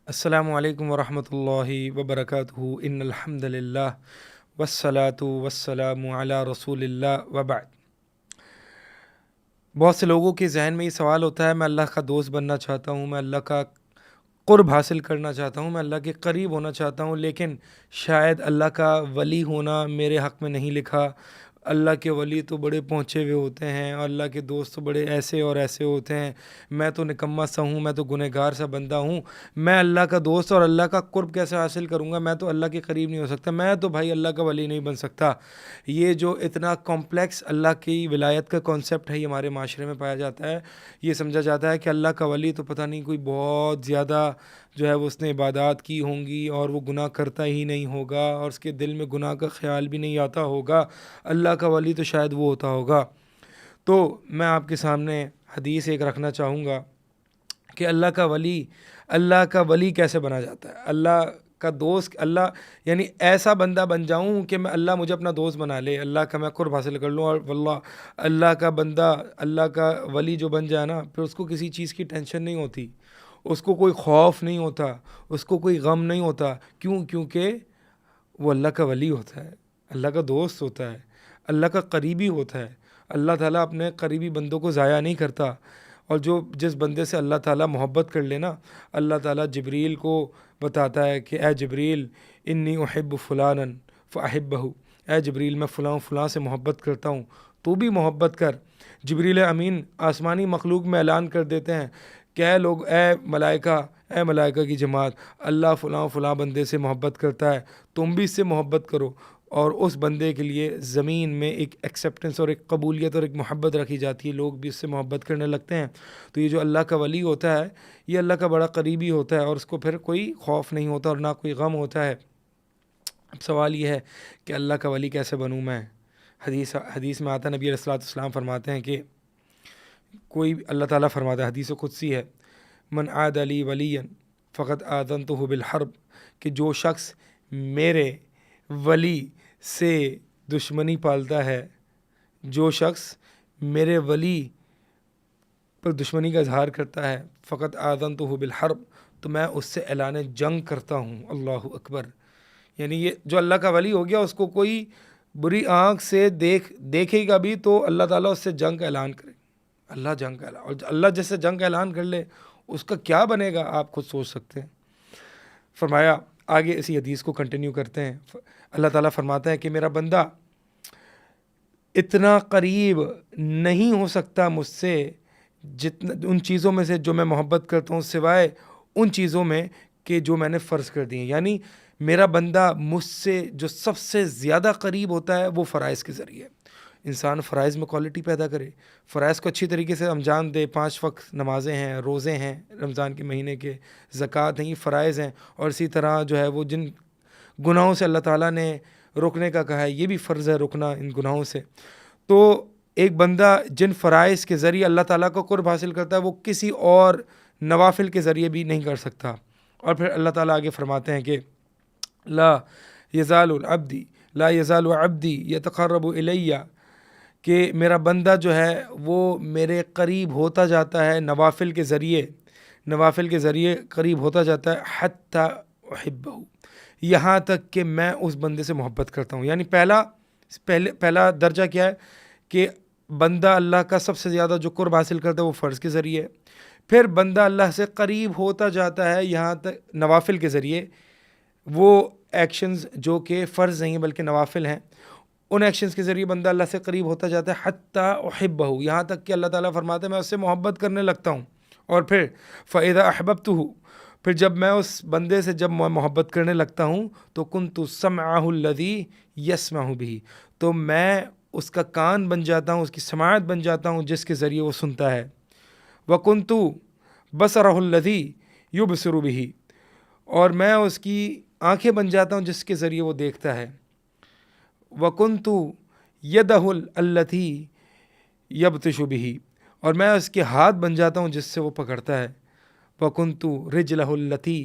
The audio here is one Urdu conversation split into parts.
السلام علیکم ورحمۃ اللہ وبرکاتہ ان الحمد للہ والصلاة والسلام علی رسول اللہ وبعد۔ بہت سے لوگوں کے ذہن میں یہ سوال ہوتا ہے، میں اللہ کا دوست بننا چاہتا ہوں، میں اللہ کا قرب حاصل کرنا چاہتا ہوں، میں اللہ کے قریب ہونا چاہتا ہوں، لیکن شاید اللہ کا ولی ہونا میرے حق میں نہیں لکھا۔ اللہ کے ولی تو بڑے پہنچے ہوئے ہوتے ہیں اور اللہ کے دوست تو بڑے ایسے اور ایسے ہوتے ہیں، میں تو نکما سا ہوں، میں تو گنہگار سا بندہ ہوں، میں اللہ کا دوست اور اللہ کا قرب کیسے حاصل کروں گا؟ میں تو اللہ کے قریب نہیں ہو سکتا، میں تو بھائی اللہ کا ولی نہیں بن سکتا۔ یہ جو اتنا کمپلیکس اللہ کی ولایت کا کانسیپٹ ہے، یہ ہمارے معاشرے میں پایا جاتا ہے۔ یہ سمجھا جاتا ہے کہ اللہ کا ولی تو پتہ نہیں کوئی بہت زیادہ جو ہے وہ اس نے عبادات کی ہوں گی اور وہ گناہ کرتا ہی نہیں ہوگا اور اس کے دل میں گناہ کا خیال بھی نہیں آتا ہوگا، اللہ کا ولی تو شاید وہ ہوتا ہوگا۔ تو میں آپ کے سامنے حدیث ایک رکھنا چاہوں گا کہ اللہ کا ولی کیسے بنا جاتا ہے، اللہ کا دوست، اللہ یعنی ایسا بندہ بن جاؤں کہ میں اللہ مجھے اپنا دوست بنا لے، اللہ کا میں قرب حاصل کر لوں، اور واللہ اللہ کا بندہ، اللہ کا ولی جو بن جائے نا، پھر اس کو کسی چیز کی ٹینشن نہیں ہوتی، اس کو کوئی خوف نہیں ہوتا، اس کو کوئی غم نہیں ہوتا۔ کیونکہ وہ اللہ کا ولی ہوتا ہے، اللہ کا دوست ہوتا ہے، اللہ کا قریبی ہوتا ہے۔ اللہ تعالیٰ اپنے قریبی بندوں کو ضائع نہیں کرتا، اور جس بندے سے اللہ تعالیٰ محبت کر لینا، اللہ تعالیٰ جبریل کو بتاتا ہے کہ اے جبریل انی احب فلانا فاحبہ، اے جبریل میں فلاں فلاں سے محبت کرتا ہوں، تو بھی محبت کر۔ جبریل امین آسمانی مخلوق میں اعلان کر دیتے ہیں کہ اے ملائکہ کی جماعت، اللہ فلاں فلاں بندے سے محبت کرتا ہے، تم بھی اس سے محبت کرو، اور اس بندے کے لیے زمین میں ایک ایکسیپٹنس اور ایک قبولیت اور ایک محبت رکھی جاتی ہے، لوگ بھی اس سے محبت کرنے لگتے ہیں۔ تو یہ جو اللہ کا ولی ہوتا ہے، یہ اللہ کا بڑا قریبی ہوتا ہے، اور اس کو پھر کوئی خوف نہیں ہوتا اور نہ کوئی غم ہوتا ہے۔ اب سوال یہ ہے کہ اللہ کا ولی کیسے بنوں میں؟ حدیث میں آتا ہے، نبی علیہ الصلوۃ والسلام فرماتے ہیں کہ اللہ تعالیٰ فرماتا ہے، حدیث قدسی ہے، من عاد لی ولیا فقد آذنتہ بالحرب، کہ جو شخص میرے ولی سے دشمنی پالتا ہے، جو شخص میرے ولی پر دشمنی کا اظہار کرتا ہے، فقط آذنتہ بالحرب، تو میں اس سے اعلان جنگ کرتا ہوں۔ اللہ اکبر! یعنی یہ جو اللہ کا ولی ہو گیا، اس کو کوئی بری آنکھ سے دیکھے گا بھی تو اللہ تعالیٰ اس سے جنگ کا اعلان کرے، اللہ جنگ کا اعلان، اور اللہ جس سے جنگ کا اعلان کر لے اس کا کیا بنے گا آپ خود سوچ سکتے ہیں۔ فرمایا، آگے اسی حدیث کو کنٹینیو کرتے ہیں، اللہ تعالیٰ فرماتا ہے کہ میرا بندہ اتنا قریب نہیں ہو سکتا مجھ سے جتنا ان چیزوں میں سے جو میں محبت کرتا ہوں، سوائے ان چیزوں میں کہ جو میں نے فرض کر دی ہیں۔ یعنی میرا بندہ مجھ سے جو سب سے زیادہ قریب ہوتا ہے وہ فرائض کے ذریعے۔ انسان فرائض میں کوالٹی پیدا کرے، فرائض کو اچھی طریقے سے انجام دے، 5 وقت نمازیں ہیں، روزے ہیں رمضان کے مہینے کے، زکوٰۃ ہیں، یہ فرائض ہیں، اور اسی طرح جو ہے وہ جن گناہوں سے اللہ تعالیٰ نے رکنے کا کہا ہے، یہ بھی فرض ہے رکنا ان گناہوں سے۔ تو ایک بندہ جن فرائض کے ذریعے اللہ تعالیٰ کو قرب حاصل کرتا ہے، وہ کسی اور نوافل کے ذریعے بھی نہیں کر سکتا۔ اور پھر اللہ تعالیٰ آگے فرماتے ہیں کہ لا یزال عبدی یتقرب الی، کہ میرا بندہ جو ہے وہ میرے قریب ہوتا جاتا ہے نوافل کے ذریعے قریب ہوتا جاتا ہے، حتی احبہ، یہاں تک کہ میں اس بندے سے محبت کرتا ہوں۔ یعنی پہلا درجہ کیا ہے کہ بندہ اللہ کا سب سے زیادہ جو قرب حاصل کرتا ہے وہ فرض کے ذریعے، پھر بندہ اللہ سے قریب ہوتا جاتا ہے یہاں تک نوافل کے ذریعے، وہ ایکشنز جو کہ فرض نہیں بلکہ نوافل ہیں، ان ایکشنز کے ذریعے بندہ اللہ سے قریب ہوتا جاتا ہے، حتی احبہ، یہاں تک کہ اللہ تعالیٰ فرماتے ہیں میں اس سے محبت کرنے لگتا ہوں۔ اور پھر فَإِذَا أَحْبَبْتُهُ، پھر جب میں اس بندے سے محبت کرنے لگتا ہوں تو كُنْتُ سَمْعَهُ الَّذِي يَسْمَعُ بِهِ، تو میں اس کا کان بن جاتا ہوں، اس کی سماعت بن جاتا ہوں جس کے ذریعے وہ سنتا ہے۔ وَكُنْتُ بَصَرَهُ الَّذِي يُبْصِرُ بِهِ، اور میں اس کی آنکھیں بن جاتا ہوں جس کے ذریعے وہ دیکھتا ہے۔ وَكُنْتُ يَدَهُ الَّتِي يَبْطِشُ بِهِ، اور میں اس کے ہاتھ بن جاتا ہوں جس سے وہ پکڑتا ہے۔ وَكُنْتُ رِجْلَهُ الَّتِي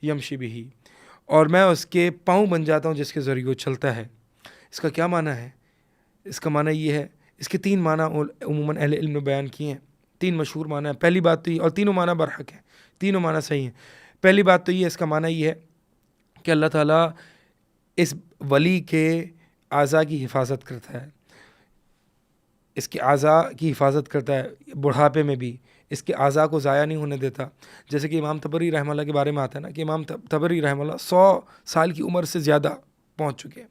يَمْشِي بِهِ، اور میں اس کے پاؤں بن جاتا ہوں جس کے ذریعے وہ چلتا ہے۔ اس کا کیا معنی ہے؟ اس کا معنی یہ ہے، اس کے 3 معنی عموماً اہل علم نے بیان کیے ہیں، 3 مشہور معنی ہیں۔ پہلی بات تو یہ، اور تینوں معنی برحق ہیں، تینوں معنی صحیح ہیں۔ پہلی بات تو یہ اس کا معنی یہ ہے کہ اللہ تعالیٰ اس ولی کے اعضاء کی حفاظت کرتا ہے، اس کے اعضاء کی حفاظت کرتا ہے، بڑھاپے میں بھی اس کے اعضاء کو ضائع نہیں ہونے دیتا. جیسے کہ امام طبری رحمہ اللہ کے بارے میں آتا ہے نا کہ امام طبری رحمہ اللہ 100 سال کی عمر سے زیادہ پہنچ چکے ہیں،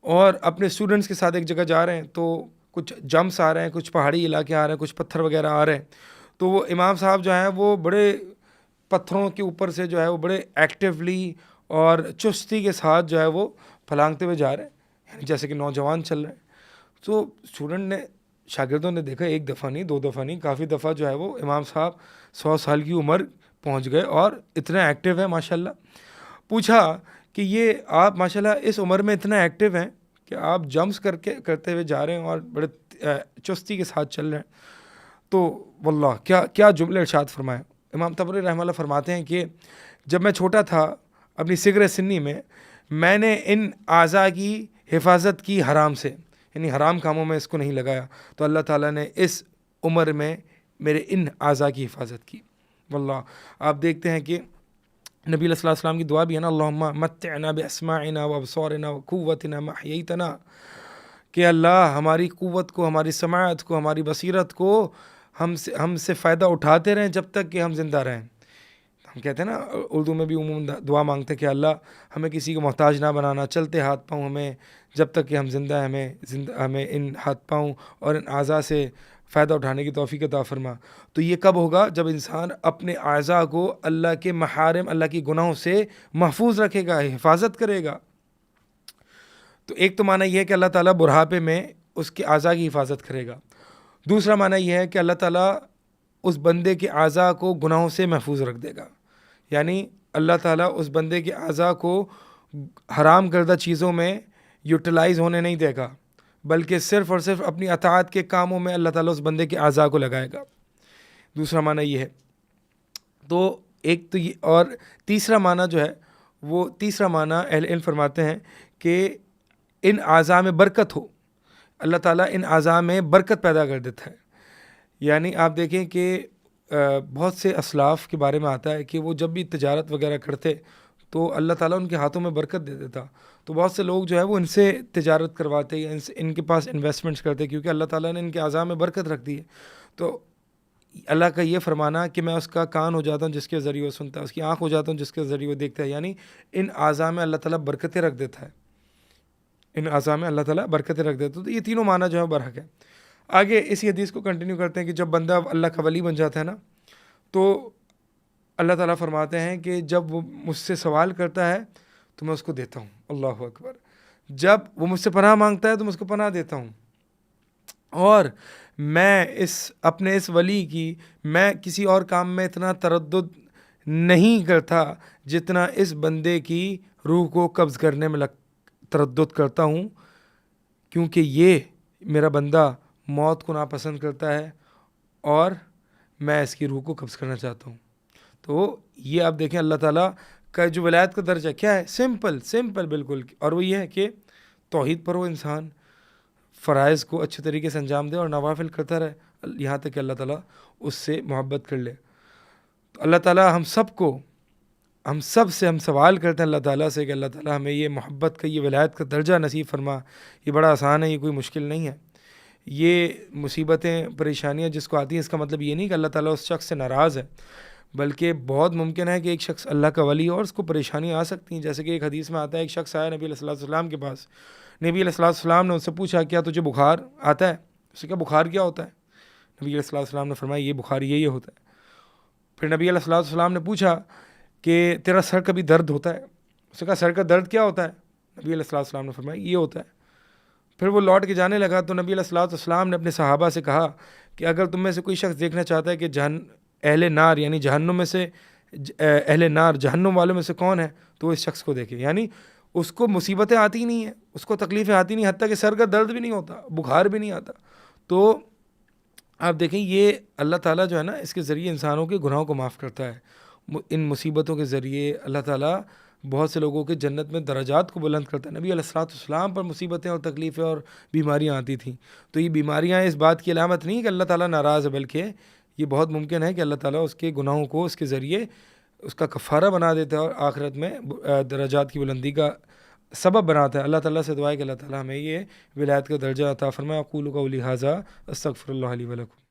اور اپنے اسٹوڈنٹس کے ساتھ ایک جگہ جا رہے ہیں تو کچھ جمپس آ رہے ہیں، کچھ پہاڑی علاقے آ رہے ہیں، کچھ پتھر وغیرہ آ رہے ہیں، تو وہ امام صاحب جو ہیں وہ بڑے پتھروں کے اوپر سے جو ہے وہ بڑے ایکٹیولی اور چستی کے ساتھ جو ہے وہ پھلانگتے ہوئے جا رہے ہیں، یعنی جیسے کہ نوجوان چل رہے ہیں. تو اسٹوڈنٹ نے، شاگردوں نے دیکھا، ایک دفعہ نہیں، 2 دفعہ نہیں، کافی دفعہ جو ہے وہ امام صاحب 100 سال کی عمر پہنچ گئے اور اتنا ایکٹیو ہے ماشاءاللہ. پوچھا کہ یہ آپ ماشاءاللہ اس عمر میں اتنا ایکٹیو ہیں کہ آپ جمپس کرتے ہوئے جا رہے ہیں اور بڑے چستی کے ساتھ چل رہے ہیں، تو واللہ کیا جملے ارشاد فرمائے. امام طبری رحمہ اللہ فرماتے ہیں کہ جب میں چھوٹا تھا اپنی صغر سنی میں نے ان اعضاء کی حفاظت کی حرام سے، یعنی حرام کاموں میں اس کو نہیں لگایا، تو اللہ تعالیٰ نے اس عمر میں میرے ان اعضاء کی حفاظت کی. واللہ آپ دیکھتے ہیں کہ نبی علیہ السلام کی دعا بھی ہے نا، اللہم متعنا باسماعنا وابصارنا وقوتنا ما احییتنا، کہ اللہ ہماری قوت کو، ہماری سماعت کو، ہماری بصیرت کو ہم سے فائدہ اٹھاتے رہیں جب تک کہ ہم زندہ رہیں. ہم کہتے ہیں نا اردو میں بھی عموماً دعا مانگتے ہیں کہ اللہ ہمیں کسی کو محتاج نہ بنانا، چلتے ہاتھ پاؤں ہمیں جب تک کہ ہم زندہ ہیں، ہمیں ان ہاتھ پاؤں اور ان اعضاء سے فائدہ اٹھانے کی توفیق عطا فرما. تو یہ کب ہوگا؟ جب انسان اپنے اعضاء کو اللہ کے محارم، اللہ کی گناہوں سے محفوظ رکھے گا، حفاظت کرے گا. تو ایک تو معنی یہ ہے کہ اللہ تعالیٰ بڑھاپے میں اس کے اعضاء کی حفاظت کرے گا. دوسرا معنی یہ ہے کہ اللہ تعالیٰ اس بندے کے اعضاء کو گناہوں سے محفوظ رکھ دے گا، یعنی اللہ تعالیٰ اس بندے کے اعضاء کو حرام کردہ چیزوں میں یوٹیلائز ہونے نہیں دے گا، بلکہ صرف اور صرف اپنی اطاعت کے کاموں میں اللہ تعالیٰ اس بندے کے اعضاء کو لگائے گا. دوسرا معنی یہ ہے. تو ایک تو یہ، اور تیسرا معنی جو ہے وہ، تیسرا معنی اہل علم فرماتے ہیں کہ ان اعضاء میں برکت ہو، اللہ تعالیٰ ان اعضاء میں برکت پیدا کر دیتا ہے. یعنی آپ دیکھیں کہ بہت سے اسلاف کے بارے میں آتا ہے کہ وہ جب بھی تجارت وغیرہ کرتے تو اللہ تعالیٰ ان کے ہاتھوں میں برکت دے دیتا. تو بہت سے لوگ جو ہے وہ ان سے تجارت کرواتے یا ان کے پاس انویسٹمنٹس کرتے، کیونکہ اللہ تعالیٰ نے ان کے اعضاء میں برکت رکھ دی ہے. تو اللہ کا یہ فرمانا کہ میں اس کا کان ہو جاتا ہوں جس کے ذریعے وہ سنتا ہے، اس کی آنکھ ہو جاتا ہوں جس کے ذریعے وہ دیکھتا ہے، یعنی ان اعضاء میں اللہ تعالیٰ برکتیں رکھ دیتا ہے، ان اعضاء میں اللہ تعالیٰ برکتیں رکھ دیتا ہے. تو یہ تینوں معنی جو ہے برحق ہے. آگے اسی حدیث کو کنٹینیو کرتے ہیں کہ جب بندہ اللہ کا ولی بن جاتا ہے نا، تو اللہ تعالیٰ فرماتے ہیں کہ جب وہ مجھ سے سوال کرتا ہے تو میں اس کو دیتا ہوں. اللہ اکبر. جب وہ مجھ سے پناہ مانگتا ہے تو میں اس کو پناہ دیتا ہوں. اور میں اپنے اس ولی کی، میں کسی اور کام میں اتنا تردد نہیں کرتا جتنا اس بندے کی روح کو قبض کرنے میں تردد کرتا ہوں، کیونکہ یہ میرا بندہ موت کو ناپسند کرتا ہے اور میں اس کی روح کو قبض کرنا چاہتا ہوں. تو یہ آپ دیکھیں اللہ تعالیٰ کا جو ولایت کا درجہ کیا ہے، سمپل بالکل، اور وہ یہ ہے کہ توحید پر وہ انسان فرائض کو اچھے طریقے سے انجام دے اور نوافل کرتا رہے یہاں تک کہ اللہ تعالیٰ اس سے محبت کر لے. تو اللہ تعالیٰ ہم سب سے سوال کرتے ہیں اللہ تعالیٰ سے کہ اللہ تعالیٰ ہمیں یہ محبت کا، یہ ولایت کا درجہ نصیب فرما. یہ بڑا آسان ہے، یہ کوئی مشکل نہیں ہے. یہ مصیبتیں، پریشانیاں جس کو آتی ہیں، اس کا مطلب یہ نہیں کہ اللہ تعالیٰ اس شخص سے ناراض ہے، بلکہ بہت ممکن ہے کہ ایک شخص اللہ کا ولی ہو اور اس کو پریشانیاں آ سکتی ہیں. جیسے کہ ایک حدیث میں آتا ہے، ایک شخص آیا نبی علیہ السلام کے پاس. نبی علیہ السلام نے اس سے پوچھا کیا تجھے بخار آتا ہے؟ اس نے کہا بخار کیا ہوتا ہے؟ نبی علیہ السلام نے فرمایا یہ بخار یہ ہوتا ہے. پھر نبی علیہ السلام نے پوچھا کہ تیرا سر کبھی درد ہوتا ہے؟ اس نے کہا سر کا درد کیا ہوتا ہے؟ نبی علیہ السلام نے فرمایا یہ ہوتا ہے. پھر وہ لوٹ کے جانے لگا تو نبی علیہ السلام نے اپنے صحابہ سے کہا کہ اگر تم میں سے کوئی شخص دیکھنا چاہتا ہے کہ اہل نار، یعنی جہنم میں سے، اہل نار جہنم والوں میں سے کون ہے، تو اس شخص کو دیکھے. یعنی اس کو مصیبتیں آتی نہیں ہیں، اس کو تکلیفیں آتی نہیں، حتیٰ کہ سر کا درد بھی نہیں ہوتا، بخار بھی نہیں آتا. تو آپ دیکھیں یہ اللہ تعالیٰ جو ہے نا، اس کے ذریعے انسانوں کے گناہوں کو معاف کرتا ہے. ان مصیبتوں کے ذریعے اللہ تعالیٰ بہت سے لوگوں کے جنت میں درجات کو بلند کرتا ہے. نبی علیہ السلام پر مصیبتیں اور تکلیفیں اور بیماریاں آتی تھیں، تو یہ بیماریاں اس بات کی علامت نہیں کہ اللہ تعالیٰ ناراض ہے، بلکہ یہ بہت ممکن ہے کہ اللہ تعالیٰ اس کے گناہوں کو اس کے ذریعے اس کا کفارہ بنا دیتا ہے اور آخرت میں درجات کی بلندی کا سبب بناتا ہے۔ اللہ تعالیٰ سے دعا ہے کہ اللہ تعالیٰ ہمیں یہ ولایت کا درجہ عطا فرمائے۔ اقول قولی ھذا استغفر اللہ لی و لکم۔